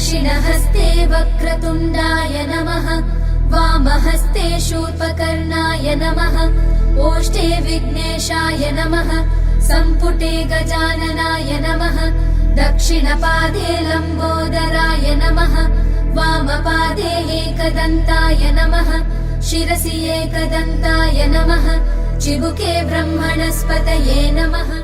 दक्षिणहस्ते वक्रतुण्डाय नमः वामहस्ते शूर्पकर्णाय नमः ओष्ठे विघ्नेशाय नमः सम्पुटे गजाननाय नमः दक्षिणपादे लम्बोदराय नमः वामपादे एकदन्ताय नमः शिरसि एकदन्ताय नमः चिबुके ब्रह्मणस्पतये नमः।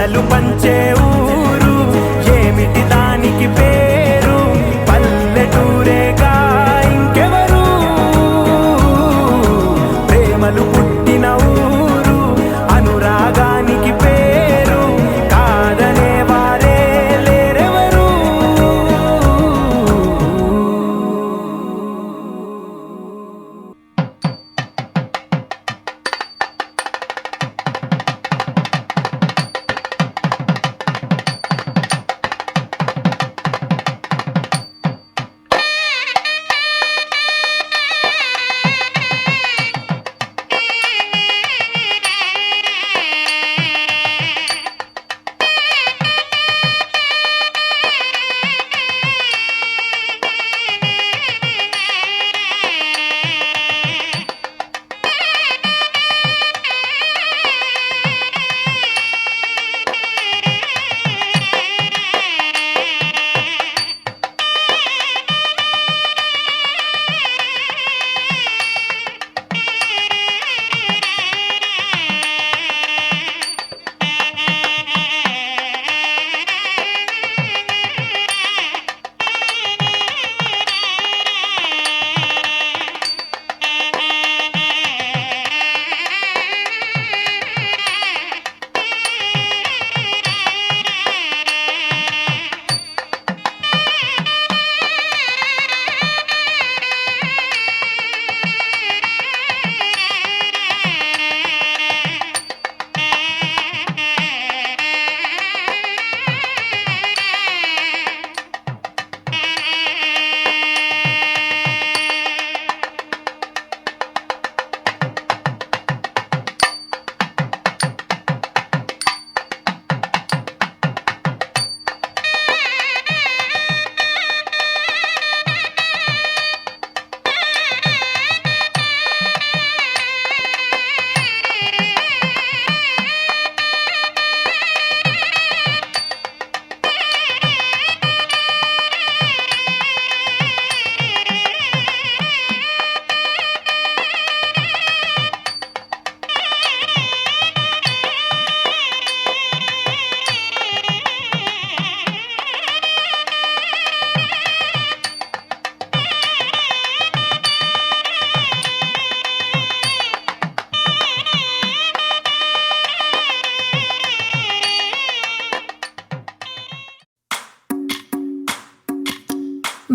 ఆశలు పంచే ఊరు ఏమిటి దానికి పేరు పల్లెటూరేగా ఇంకెవరు ప్రేమలు పుట్టిన ఊరు అనురాగానికి పేరు కాదనే వారే లేరెవరు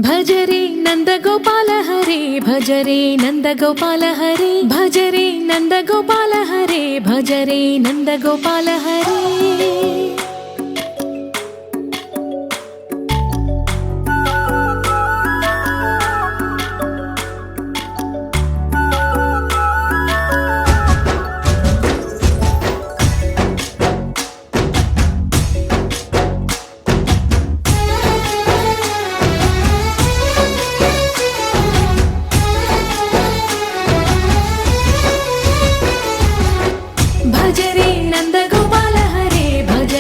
भज रे नन्दगोपाल हरे भज रे नन्दगोपाल हरे भज रे नन्दगोपाल हरे भज रे नन्दगोपाल हरे भज रे नन्दगोपाल हरे भज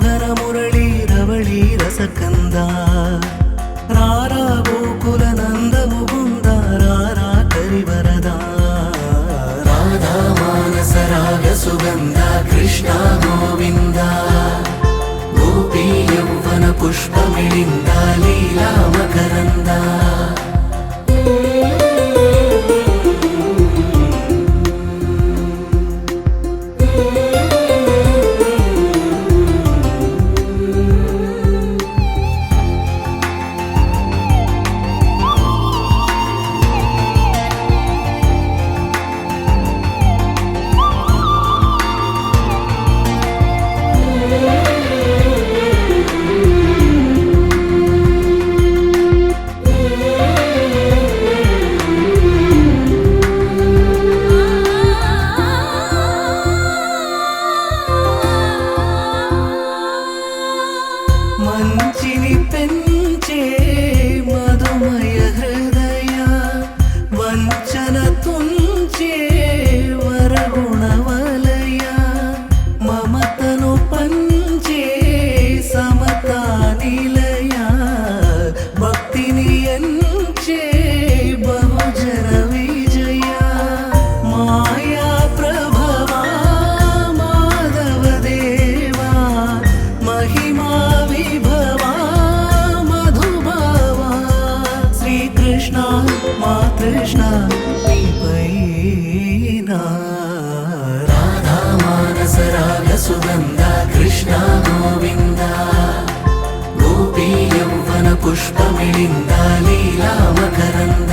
మోహన మురళీ రవళీ రసకంద రారా గోకుల నంద ముకుంద రారా కరివరదా రాధా మానస రాగ సుగంధ కృష్ణ గోవింద గోపీ యౌవన పుష్పమిళింద లీలా మకరంద మంచిని పెంచే మధుమయ హృదయ వంచన తుంచే వరగుణవలయ మమతను పంచే సమతా నిలయ భక్తిని ఎంచే బహుజన విజయ మాయా ప్రభవా మాధవ దేవా మహిమా విభవా మధుభావా శ్రీకృష్ణ మా కృష్ణ నీపైనా రాధా మానస రాగ సుగంధ కృష్ణ గోవింద గోపీ యౌవన పుష్పమిళింద లీలా మకరంద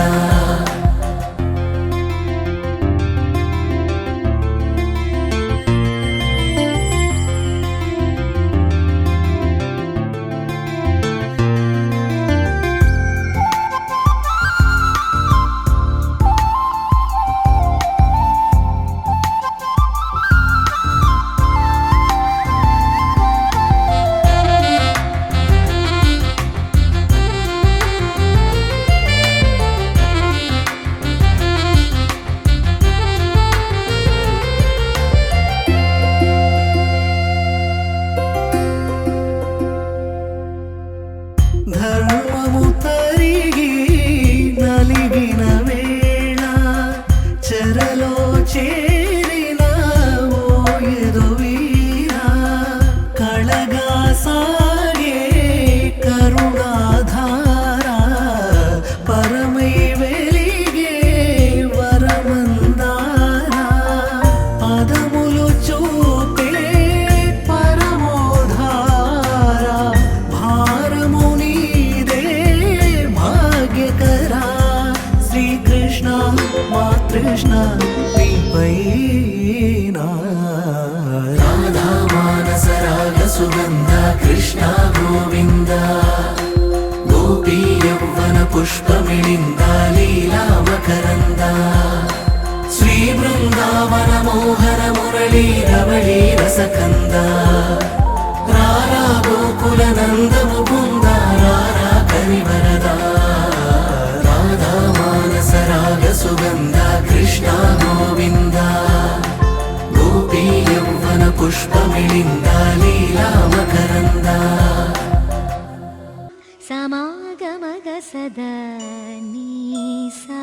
ధర్మము తరిగి నలిగిన వేళ చెరలో చేరిన ఓయదు వీరా కళగా సాగే కరుణాధార పరమై వెలిగే వరమందార పదములు చూపే పరమోధార భారము నీదే భాగ్యకరా శ్రీకృష్ణ మా కృష్ణ నీపైనా రాధా మానస రాగ సుగంధ కృష్ణ గోవింద గోపీ యౌవన పుష్పమిళింద లీలా మకరంద శ్రీ బృందావన మోహన మురళీ రవళీ రసకంద రారా గోకుల నంద ముకుంద రారా కరివరదా రాధా మానస రాగ సుగంధ కృష్ణ గోవింద గోపీ యౌవన పుష్పమిళింద లీలా మకరంద సమాగమగ సదా నీసా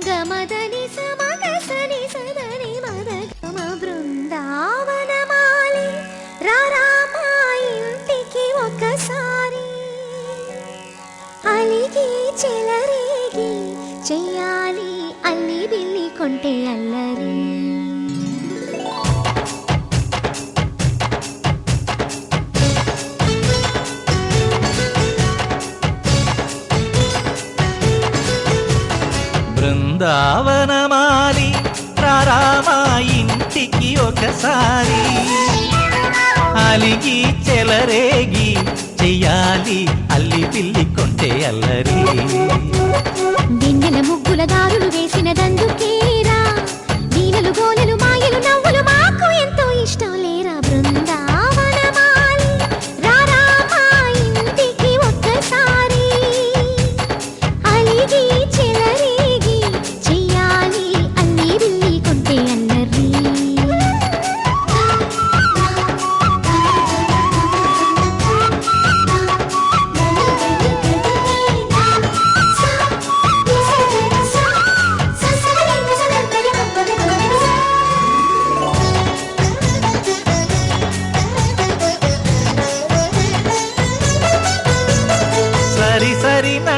గమదని సమగ సని సదని మద గమ బృందావనమాలి రారామా ఇంటికి ఒకసారి అలిగి చెలరేగి చెయ్యాలి అల్లి బిల్లి కొంటే అల్లరి బృందావనమాలి రారామా ఇంటికి ఒకసారి అలిగి చెలరేగి చెయ్యాలి అల్లి పిల్లి కొంటే అల్లరి దిన్నెల ముగ్గుల దారులు వేసినదందుకేరా దీనలు గోలెలు మాయలు నవ్వులు మాకు ఎంతో ఇష్టం లేరా బృందావనమాలి రారామా ఇంటికి ఒక్కసారి అలిగి చెలరేగి చెయ్యాలి అల్లి బిల్లి కొంటే అల్లరి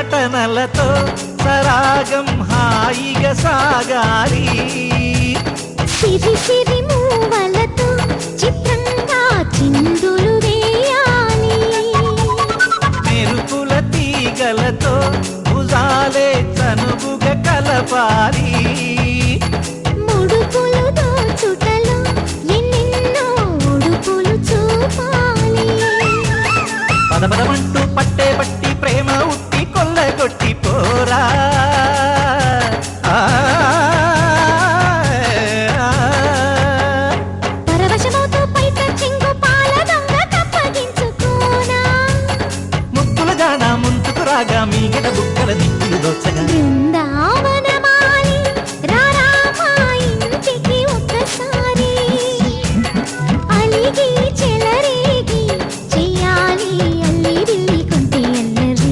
నటనలతో సరాగం హాయిగా సాగాలి సిరి సిరి మూవలతో చిత్రంగా చిందులు వేయాలి మెరుపుల తీగలతో భుజాలే చనువుగా కలపాలి ముడుపులు దోచుటలో ఎన్నెన్నో ఉడుపులు చూపాలి పదపదమంటూ పట్టే పట్టి ప్రేమ ఉట్టి కొల్లగొట్టి పోరా పరవశమవుతూ పైట చెంగు పాల దొంగ కప్పగించుకోనా ముక్కుల గాన ముందుకు రాగా మీగడ బుక్కల దిక్కులు దోచగా బృందావనమాలి రారా మా ఇంటికి ఒక్కసారి అలిగి చెలరేగి చెయ్యాలి అల్లి బిల్లి కొంటే అల్లరి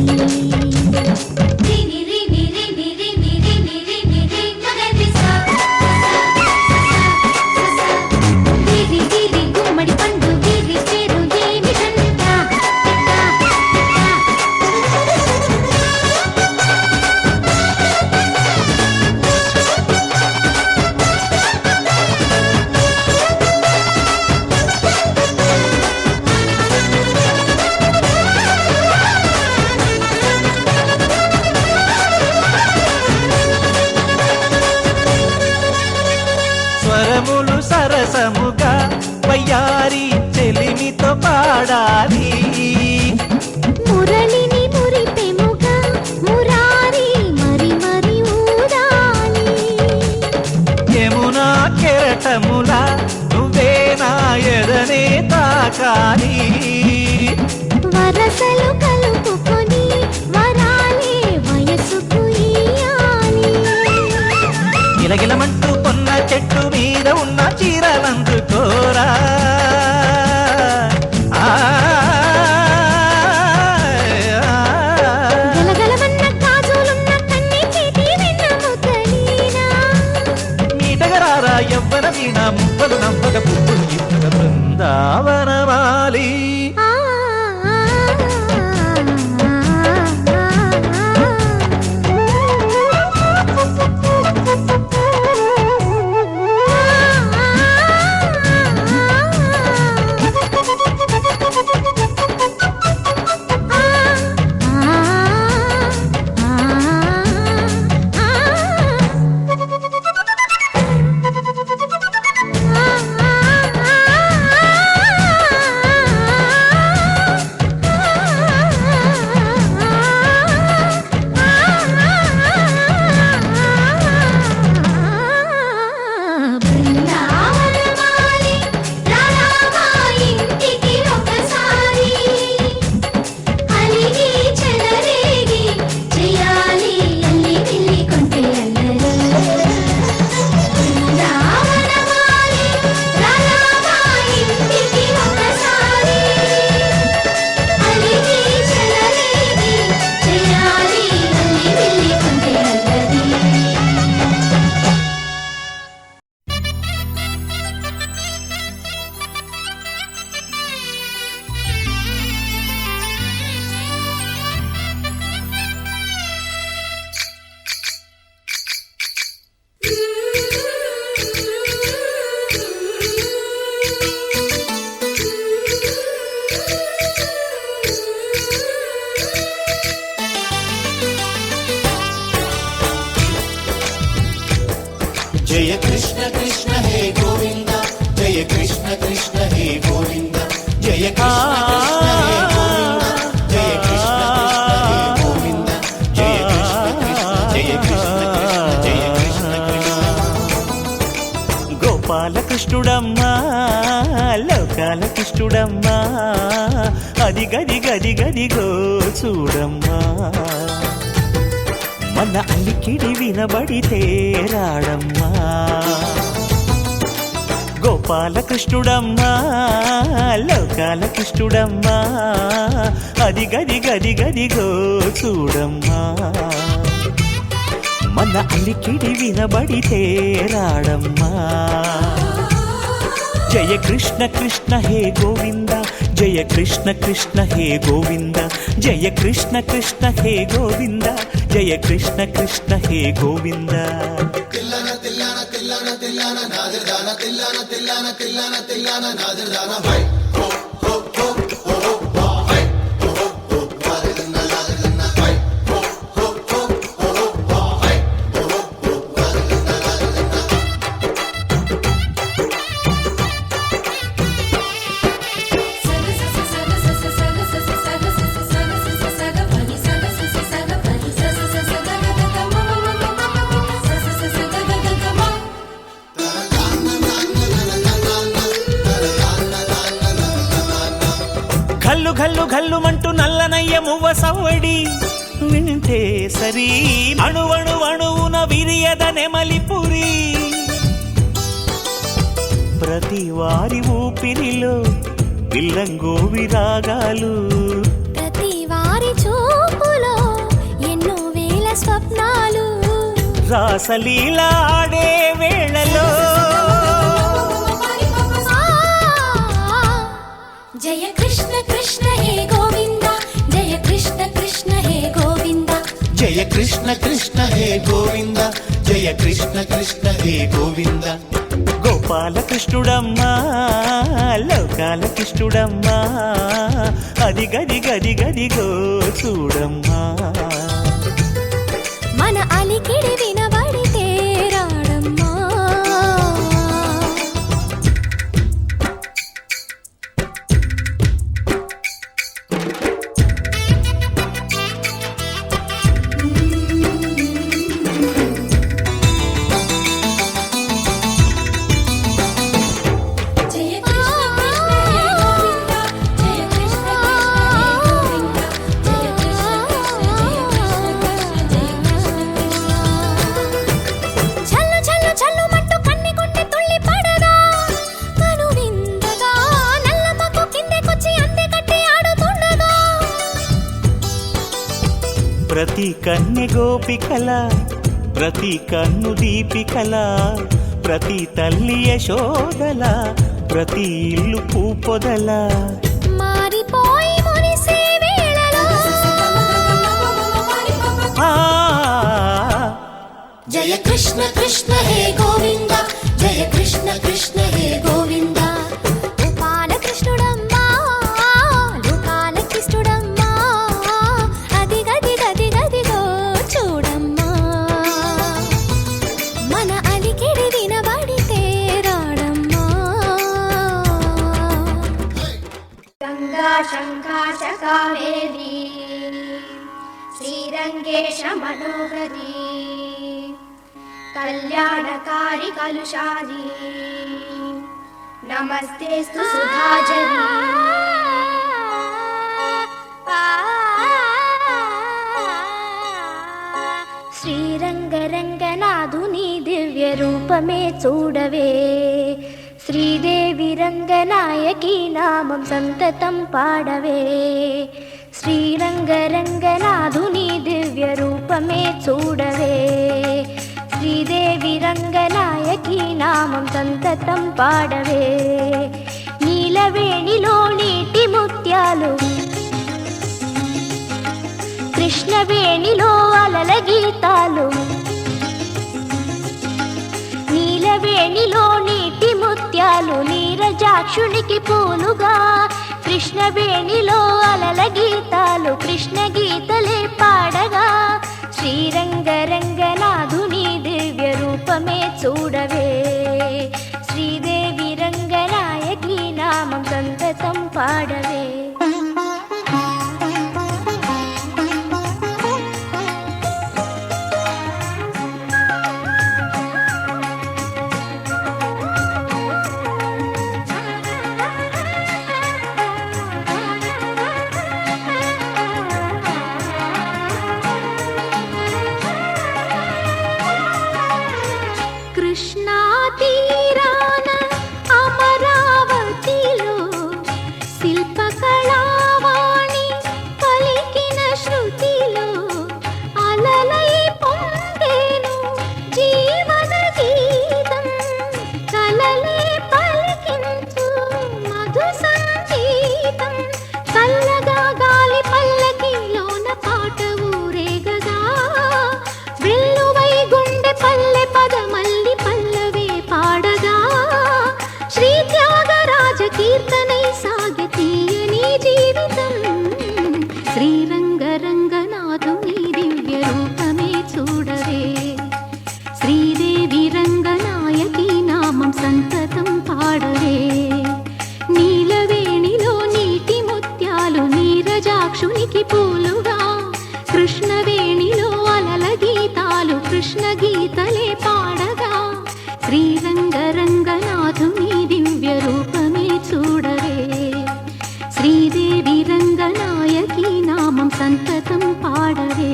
గుమ్మడి పండు వీరి పేరు ఏమిటంట స్వరములు సరసముగా వయ్యారి చెలిమితో పాడాలి మురళిని మురిపెముగా మురారి మరి మరి ఊదాలి యమునా కెరటముల నువ్వే నా ఎదనే తాకాలి వరసలు కలుపుకొని వరాలే వయసుకు ఇయ్యాలి గిలగిలమంటూ కొన్న చెట్టు మీద ఉన్న చీరలందుకోరా గలగలమన్న గాజులున్న కన్ని చేతి వెన్న ముద్దలీనా మీటగరారా ఎవ్వర వీణ మువ్వలు నవ్వక పువ్వులు ఇవ్వక బృందావనమాలి ఆ బృందావనమాలి రారా మా ఇంటికి ఒకసారి అలిగి చెలరేగి చెయ్యాలి అల్లి బిల్లి కొంటే అల్లరి బృందావనమాలి రారా మా ఇంటికి ఒకసారి అలిగి చెలరేగి చెయ్యాలి అల్లి బిల్లి కొంటే అల్లరి జయ కృష్ణ కృష్ణ హే గోవింద జయ కృష్ణ కృష్ణ హే గోవింద జయ కృష్ణ కృష్ణ హే గోవింద జయ కృష్ణ కృష్ణ హే గోవింద జయ కృష్ణ కృష్ణ జయ కృష్ణ కృష్ణ జయ కృష్ణ కృష్ణ గోపాలకృష్ణుడమ్మా లోకాలకృష్ణుడమ్మా అది గది గది గదిగో చూడమ్మా మన అల్లికిడి వినబడితే రాడమ్మా గోపాలకృష్ణుడమ్మా లోకాలకృష్ణుడమ్మా అది గది గది గదిగో చూడమ్మా మన అల్లికిడి వినబడితే రాడమ్మా జయ కృష్ణ కృష్ణ హే గోవింద జయ కృష్ణ కృష్ణ హే గోవింద జయ కృష్ణ కృష్ణ హే గోవింద జయ కృష్ణ కృష్ణ హే గోవింద ఘల్లు ఘల్లు ఘల్లుమంటూ నల్లనయ్య మువ్వ సవ్వడి వింటే సరి అణువణు అణువున విరియద నెమలిపురి ప్రతి వారి ఊపిరిలో విల్లంగో విరాగాలు ప్రతి వారి చూపులో ఎన్నో వేల స్వప్నాలు రాసలీల ఆడే వేళలో జయ కృష్ణ కృష్ణ హే గోవింద జయ కృష్ణ కృష్ణ హే గోవింద జయ కృష్ణ కృష్ణ హే గోవింద జయ కృష్ణ కృష్ణ హే గోవింద గోపాలకృష్ణుడమ్మా లోకాల కృష్ణుడమ్మా అది గది గది గదిగో చూడమ్మా మన అలికిడి వినబడితే రాడమ్మా ప్రతి కన్నె గోపికల ప్రతి కన్ను దీపికల ప్రతి తల్లి యశోదల ప్రతి ఇల్లు పూపొదల మారిపోయి మురిసే వేళలో జయ కృష్ణ కృష్ణ హే గోవింద జయ కృష్ణ కృష్ణ హే గోవింద గోపాల కృష్ణుడమ్మా లోకాల కృష్ణుడమ్మా అది గది గది గదిగో చూడమ్మా మన అలికిడి వినబడితే రాడమ్మా గంగా శంకాశ కావేరీ శ్రీరంగేశ మనోహరీ కళ్యాణకారి కలుషాలి నమస్తేస్తు సుధాజని శ్రీరంగరంగనాథుని దివ్య రూపమే చూడవే శ్రీదేవి రంగనాయకి నామం సంతతం పాడవే శ్రీరంగరంగనాథుని దివ్య రూపమే చూడవే శ్రీదేవి రంగనాయకి నామం సంతతం పాడవే నీలవేణిలో నీటి ముత్యాలు కృష్ణవేణిలో అలల గీతాలు నీలవేణిలో నీటి ముత్యాలు నీరజాక్షునికి పూలుగా కృష్ణవేణిలో అలల గీతాలు కృష్ణ గీతలే పాడగా శ్రీరంగరంగనాథుని దివ్య రూపమే చూడవే శ్రీదేవి రంగనాయకి నామం సంతతం పాడవే కృష్ణా తీరాన అమరావతిలో శిల్పకళావాణి పలికిన శృతిలో అలలై పొంగేను జీవన గీతం కలలే పలికించు మధు సంగీతం స్వామికి పూలుగా కృష్ణవేణిలో అలల గీతాలు కృష్ణ గీతలే పాడగా శ్రీరంగరంగనాథుని దివ్య రూపమే చూడవే శ్రీదేవి రంగనాయకి నామం సంతతం పాడవే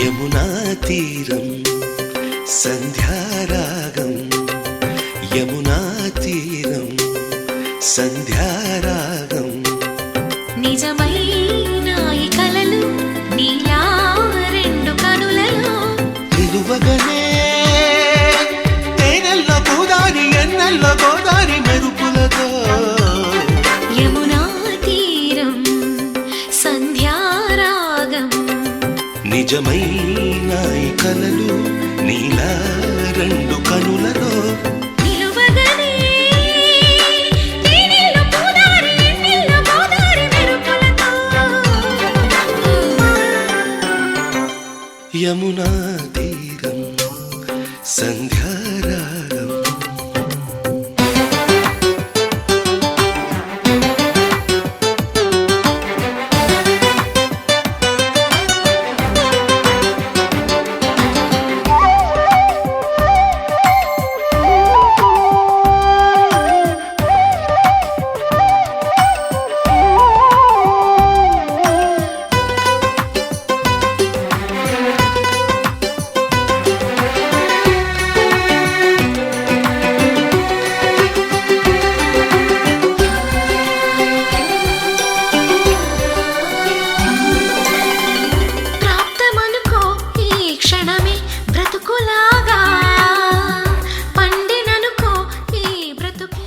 యమునా తీరం సంధ్యారాగం యమునా తీరం సంధ్యారాగం నిజమైన ఈ కలలు నీలా రెండు కనులలో నిలువగనే తేనెల్లో గోదారి ఎన్నెల్లో గోదారి మెరుపులతో యమునా తీరం సంధ్యారాగం నిజమైన ఈ కలలు నీలా రెండు కనులలో నిలువగనే తేనెల్లో గోదారి ఎన్నెల్లో గోదారి మెరుపులతో యమునా తీరం సంధ్యారాగం ప్రాప్తమనుకో ఈ క్షణమే బ్రతుకులాగా పండిననుకో ఈ బ్రతుకే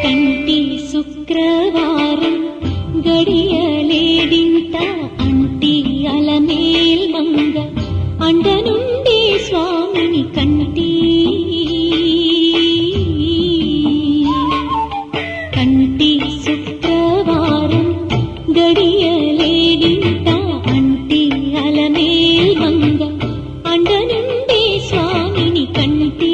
కంటి శుక్రవారం గడియలేడింత అంటి అలమేల్ మంగ అండ నుండి స్వామిని కంటి కంటి శుక్రవారం గడియలేడింత అంటి అలమేల్ మంగ అండ నుండి స్వామిని కంటి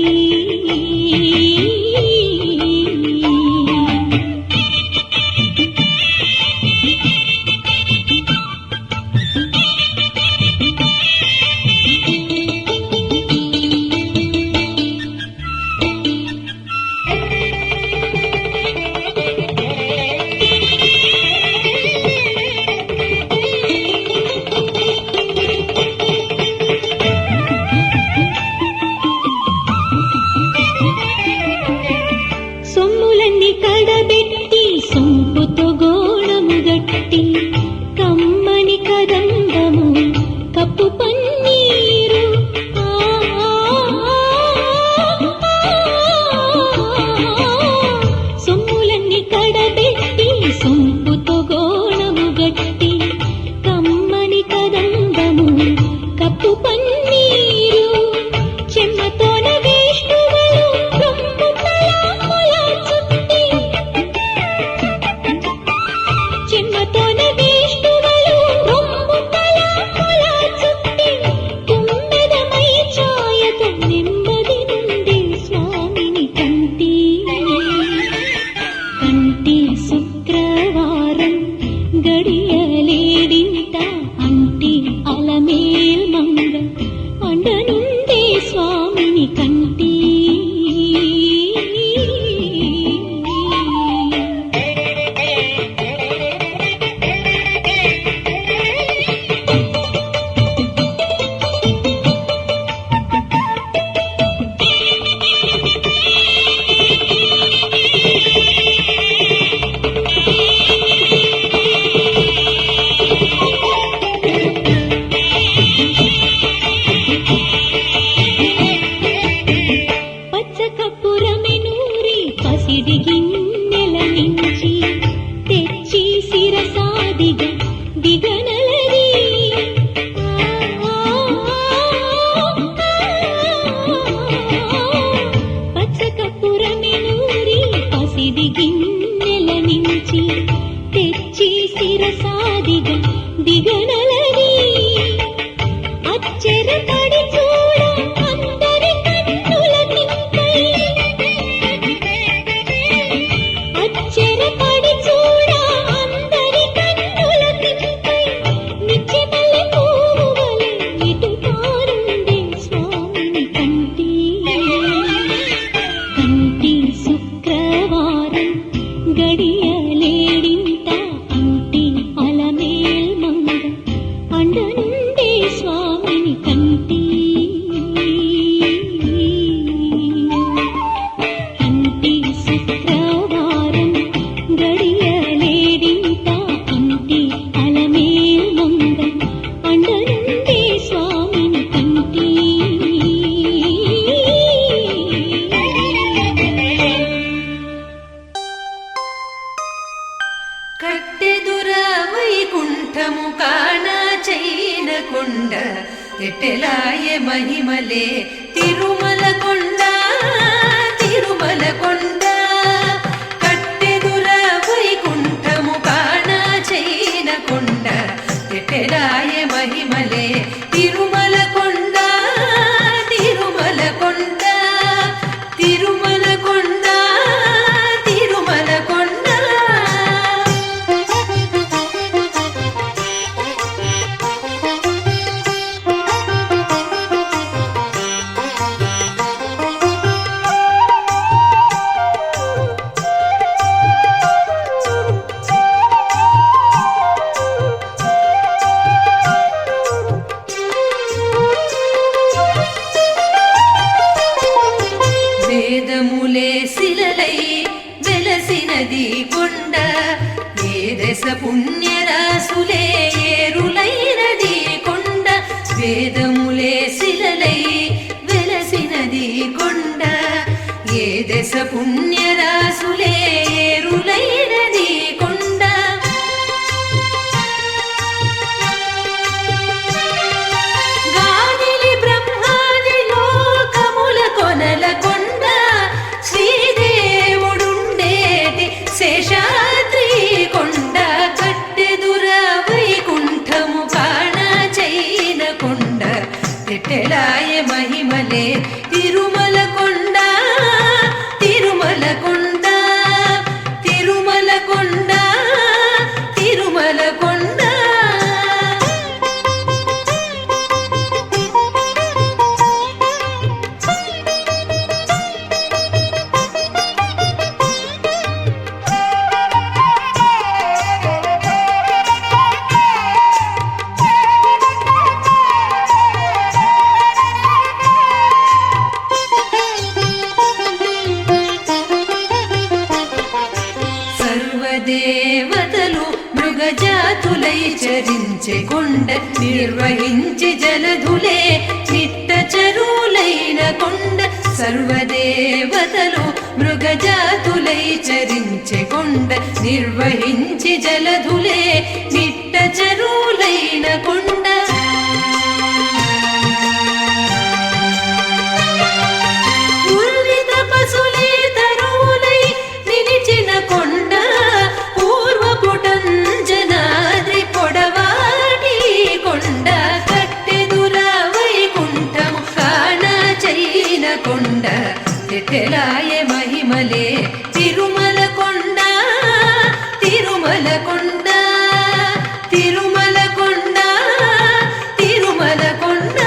సొమ్ములన్నీ కడబెట్టి సొంపుతో గోళము గట్టి కమ్మని కదంబము కప్పు పన్నీరు సొమ్ములన్నీ కడబెట్టి సొంపుతో గోళము గట్టి కమ్మని కదంబము కప్పు పన్నీరు చెమ్మతోన వేష్ణువులు రొమ్ము తలాముల చుట్టి చెమ్మతోన వేష్ణువులు శిరసాదిగ దిగనలది పచ్చకపురమినూరి పసిది గిన్నెల నుంచి తెచ్చి శిరసాదిగ దిగనలది అచ్చెరపడి చూడ అందరి కన్నుల కింపై అచ్చెరపడి చూడ అందరి కన్నుల కింపై నిత్యమల్లె పువ్వు వలె ఇటు పారుండే స్వామిని కంటి శుక్రవారం గడియలేడింత అంటి అలమేల్ మంగ అండనుండే స్వామిని కంటి శుక్రవారం గడియలేడింత అంటి అలమేల్ మంగ అండనుండే స్వామిని కంటి కట్టెదుర వైకుంఠము కానా చైన కొండ ఎట్టెలాయ మహిమలే తిరుమల కొండ తిరుమల కొండ కట్టెదుర వైకుంఠము కానా చైన కొండ ఎట్టెలాయ మహిమలే తిరుమల కొండ తిరుమల కొండ తిరుమల కొండ తిరుమల కొండ వేదములే శిలలై వెలసినది కొండ ఏ దశ పుణ్యరాసులే ఏరులైనది కొండ వేదములే శిలలై వెలసినది కొండ ఏ దశ పుణ్యరాసులే ఏరులైనది కొండ గాలిలి బ్రహ్మాది లోకముల కొనల కొండ శ్రీదేవుడుండేటి శేషాద్రి కొండ కట్టెదుర వైకుంఠము కానా చైన కొండ ఎట్టెలాయ మహిమలే తిరుమల కొండ తిరుమల కొండ తిరుమల కొండ తిరుమల కొండ సర్వదేవతలు మృగజాతులై చరించే కొండ నిర్వహించి జలధులే నిట్ట చరులైన కొండ సర్వదేవతలు మృగజాతులై చరించే కొండ నిర్వహించి జలధులే నిట్ట చరులైన కొండ ఉర్విత పశులే తరువులై నిలిచిన కొండ పూర్వపుటంజనాద్రి పొడవాటి కొండ కట్టెదుర వైకుంఠము కానా చైన కొండ ఎట్టెలాయ మహిమలే తిరుమల కొండ తిరుమల కొండ తిరుమల కొండ తిరుమల కొండ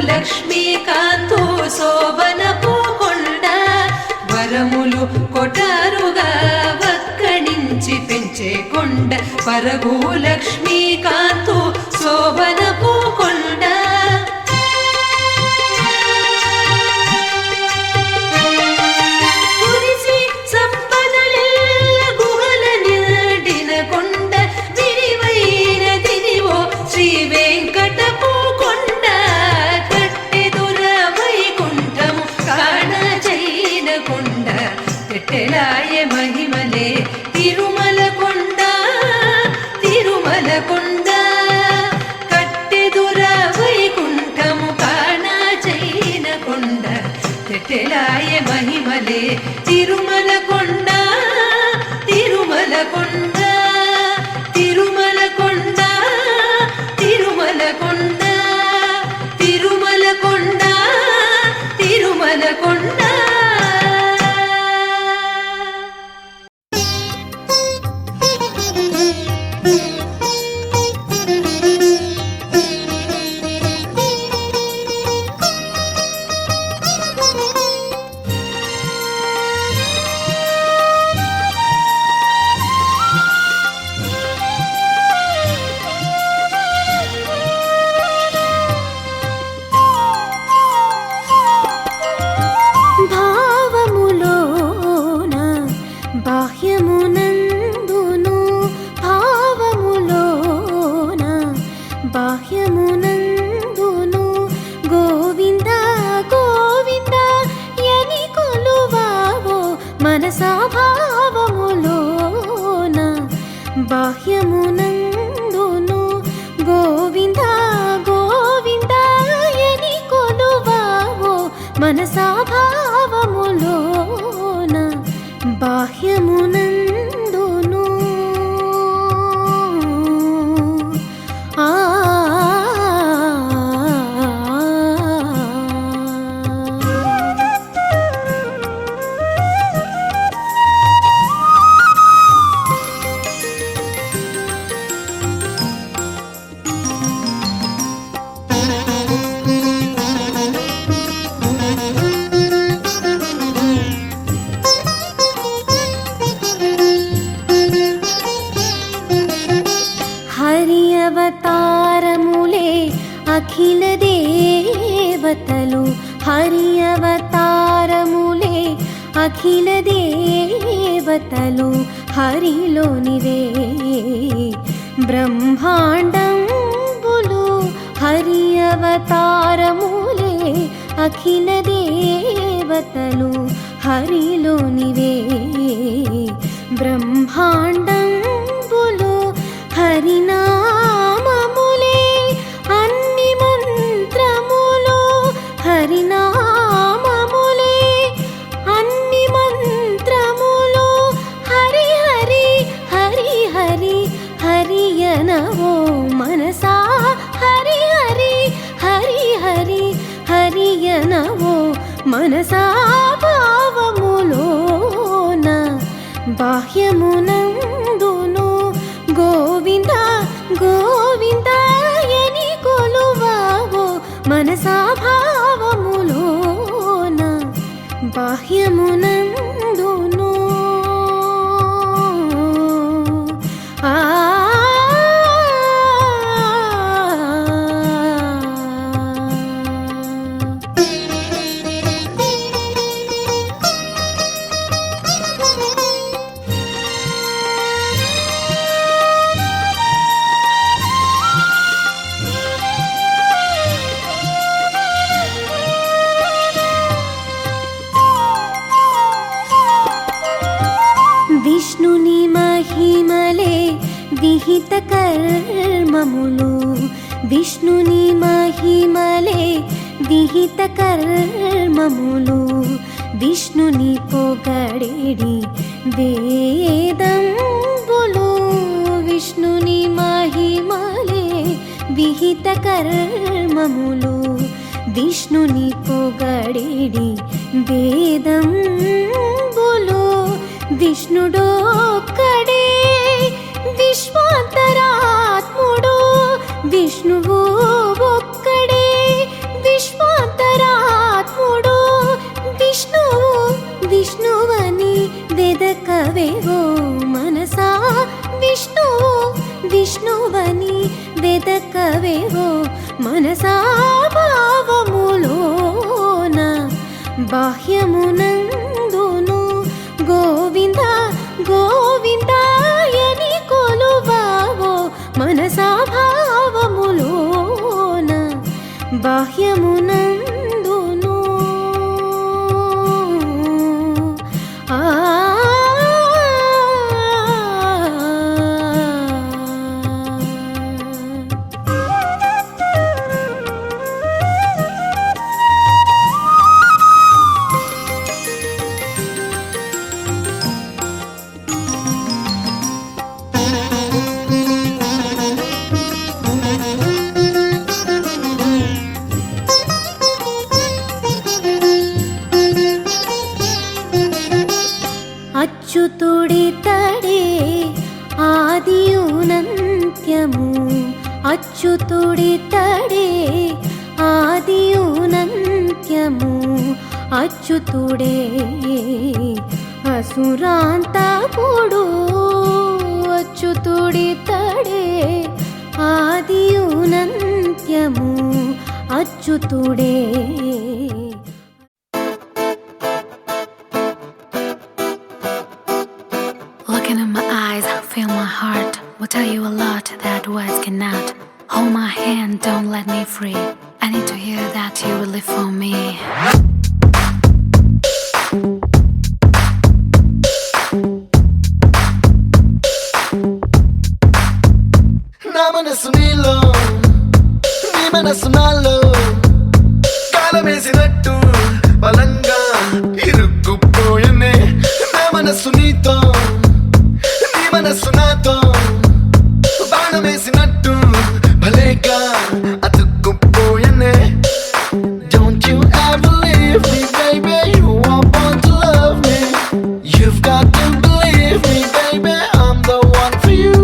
పరభూలక్ష్మీకాంతు శోభనపు కొండ వరములు కొటారుగా వక్కణించి పెంచే కొండ పరభూలక్ష్మీకాంతు శోభనపు తెలాయ మహిమలే తిరుమల కొండ తిరుమల కొండ తిరుమల కొండ తిరుమల కొండ తిరుమల కొండ తిరుమల కొండ. భావములోన బాహ్యమునందును భావములోన బాహ్యమునందును గోవింద గోవింద యని కొలువావో మనసా భావములోన బాహ్యమునందును గోవింద గోవింద యని కొలువావో మనసా భావములోన బాహ్యమునందును ఆ హరి అవతారములే అఖిల దేవతలు హరి అవతారములే అఖిల దేవతలు హరిలోనివే బ్రహ్మాండంబులు హరి అవతారములే అఖిల దేవతలు హరిలోనివే బ్రహ్మాండంబులు హరినామములే అన్ని మంత్రములు హరినామములే అన్ని మంత్రములు హరి హరి హరి హరి హరియనవో మనసా హరి హరి హరి హరి హరియనవో మనసా భావములోన బాహ్యమునందును గోవింద గోవింద యని కొలువావో మనసా భావములోన బాహ్యమునందును ఆ విష్ణుని మహిమలే విహిత కర్మములు విష్ణుని మహిమలే విహిత కర్మములు విష్ణుని పొగడేడి వేదంబులు విష్ణుని మహిమలే విహిత కర్మములు విష్ణుని పొగడేడి వేదంబులు విష్ణుడొక్కడే విశ్వాంతరాత్ముడు విష్ణువు ఒక్కడే విశ్వాంతరాత్ముడు విష్ణువు విష్ణువని వెదకవేవో మనసా విష్ణువు విష్ణువని వెదకవేవో మనసా భావములోన బాహ్యమునందును గోవింద గోవింద యని కొలువావో మనసా భావములోన బాహ్యమునందును ఆ అచ్యుతుడే అసురాంతకుడు అచ్యుతుడితడే ఆదియునంత్యము అచ్యుతుడే. Looking in my eyes, feel my heart. Will tell you a lot that words cannot. Hold my hand, don't let me free. I need to hear that you will live for me. నా మనసు నీలో నీ మనసు నాలో కాలమేసినట్టు బలంగా ఇరుక్కుపోయనే. నా మనసు నీతో నీ మనసు నాతో బాణమేసినట్టు భలేగా అతుక్కుపోయనే. Don't you ever leave me, baby, you are born to love me. You've got to believe me, baby, I'm the one for you.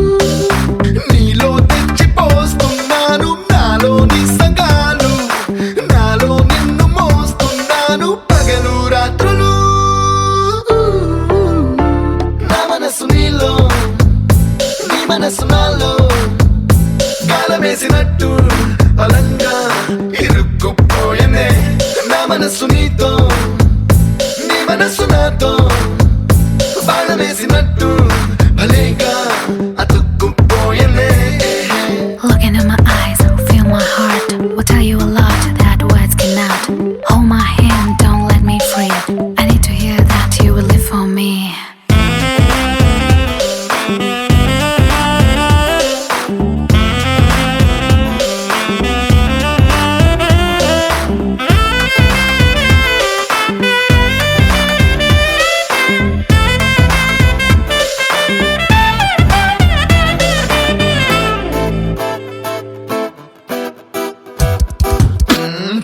నీలో తెచ్చిపోస్తున్నాను నాలోని సంగాలు, నాలో నిన్ను మోస్తున్నాను పగలు రాత్రులు. నా మనసు నీలో నీ మనసు నాలో కాలమేసినట్టు బలంగా ఇరుక్కుపోయనే. నా మనసు నీతో నీ మనసు నాతో బాణమేసినట్టు భలేగా అతుక్కుపోయనే. Looking in my eyes, feel my heart. Will tell you a lot that words cannot. Hold my hand, don't let me free. I need to hear that you will live for me.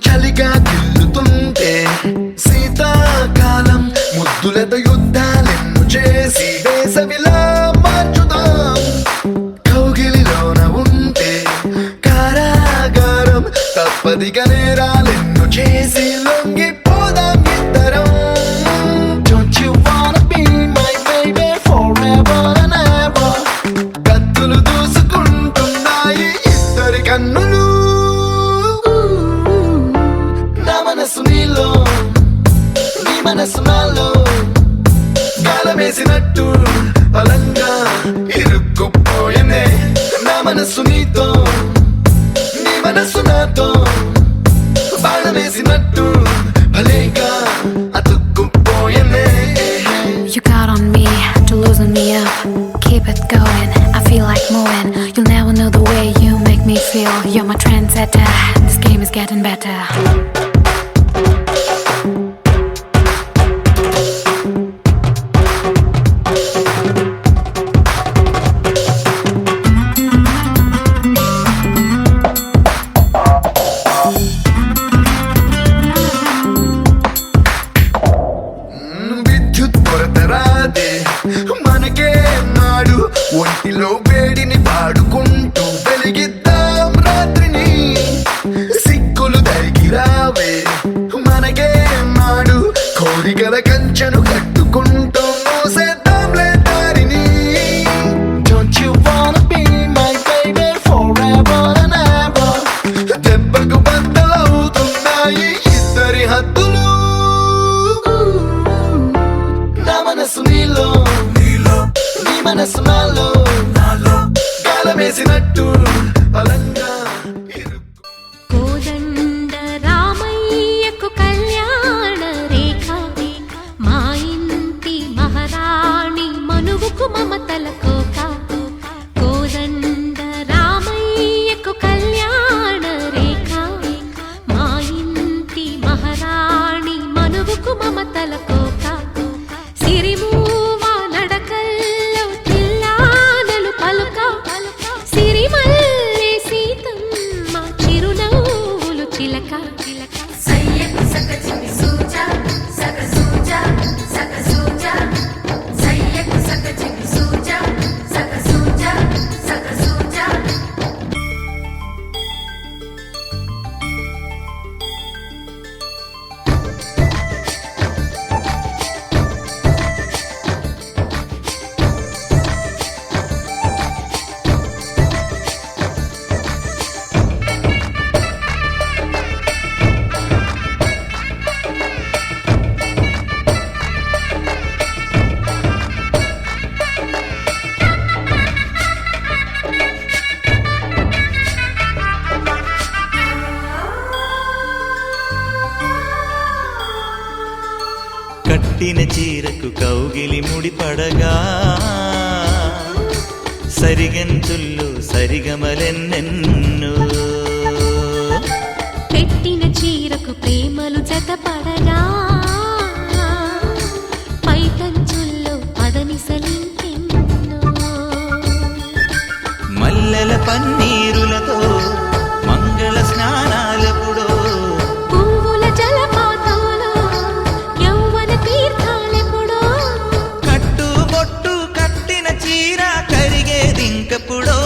చలిగా గిల్లుతుంటే శీతాకాలం ముద్దులతో యుద్ధాలెన్ను చేసి వేసవిలా మార్చుదాం. కౌగిలిలోన ఉంటే కారాగారం తప్పదిగా నేరాలెన్ను చేసి లొంగిపోదాం ఇద్దరం. Don't you wanna be my baby forever and ever? కత్తులు దూసుకుంటున్నాయి ఇద్దరి కన్నులు. నా మనసు నీలో నీ మనసు నాలో గాలమేసినట్టు బలంగా ఇరుక్కుపోయనే. నా మనసు నీతో నీ మనసు నాతో బాణమేసినట్టు భలేగా అతుక్కుపోయనే. You got on me to loosen me up. Keep it going, I feel like moving. You'll never know the way you make me feel. You're my trendsetter, this game is getting better. విద్యుత్ కొరత రాదే మనకే నాడు, ఒంటిలో వేడిని పాడుకుంటూ వెలిగిద్దాం రాత్రిని. సిగ్గులు దరికి రావే మనకే నాడు, కోరికల కంచెను కట్టుకుంటూ మోసేద్దాంలే దారిని. Don't you wanna be my baby forever and ever? దెబ్బకు బద్దలవుతున్నాయి ఇద్దరి హద్దులు. నా మనసు నీలో నీ మనసు నాలో గాలమేసినట్టు బలంగా ఇరుక్కు. కోదండ రామయ్యకు కళ్యాణ రేఖ మా ఇంటి మహారాణి మనువుకు మమతల కోక. కోదండ రామయ్యకు కళ్యాణ రేఖ మా ఇంటి మహారాణి మనువుకు మమతల కోక. సిరిమూవ నడకల్లో తిల్లానలు పలుక సిరిమల్లె సీతమ్మ చిరునవ్వులు చిలక. సయ్యకు సక చిమి సూజా సక సూజా సక సూజా సయ్యకు సక చిమి సూజా సక సూజా సక సూజా. కట్టిన చీరకు కౌగిలి ముడిపడగా సరిగంచుల్లో సరిగమలెన్నెన్నో పెట్టిన చీరకు ప్రేమలు జతపడగా పైకంచుల్లో పదనిసలింకెన్నో మల్లెల పన్నీరులతో మంగళ స్నానాలెప్పుడో పువ్వుల జలపాతంలో యౌవన తీర్థాలెప్పుడో కట్టుబొట్టు కట్టిన చీర కరిగేదింకప్పుడో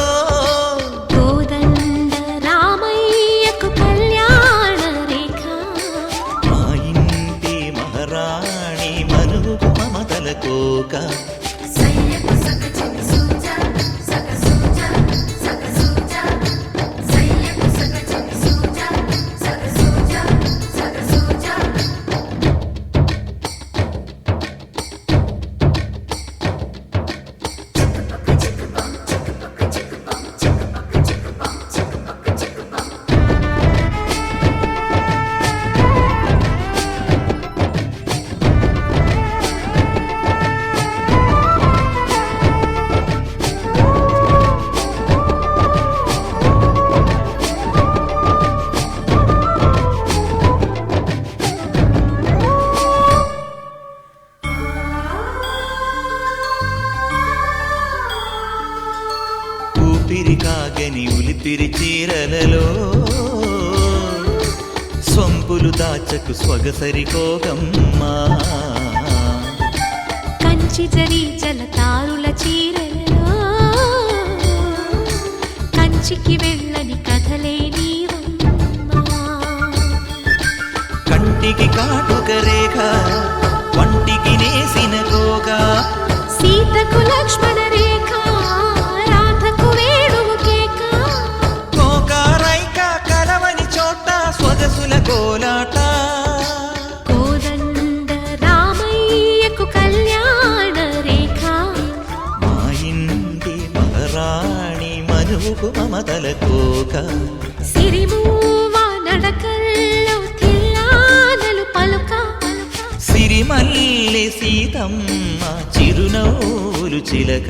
కోదండ రామయ్యకు కళ్యాణ రేఖ మా ఇంటి మహారాణి మనువు మమతల కోక ఊపిరి కాగని ఉలిపిరి చీరలలో సొంపులు దాచకు స్వగసరి కోగమ్మా కంచి జరి జలతారుల చీరలలో కంచికి వెళ్ళని కథలే నీవమ్మా కంటికి కాటుక రేఖ వంటికి నేసిన కోగా సీతకు లక్ష్మణ రేఖ రాధకు వేణువు కేక కోకారైక కలవని చోట స్వగసుల కోలాట కోదండ రామయ్యకు కళ్యాణ రేఖ మా ఇంటి మహారాణి మనువుకు మమతల కోక సిరిమూవ నడకల్లో తిల్లానలు పలుక సిరిమల్లె సీతమ్మ చిరునవ్వులు చిలక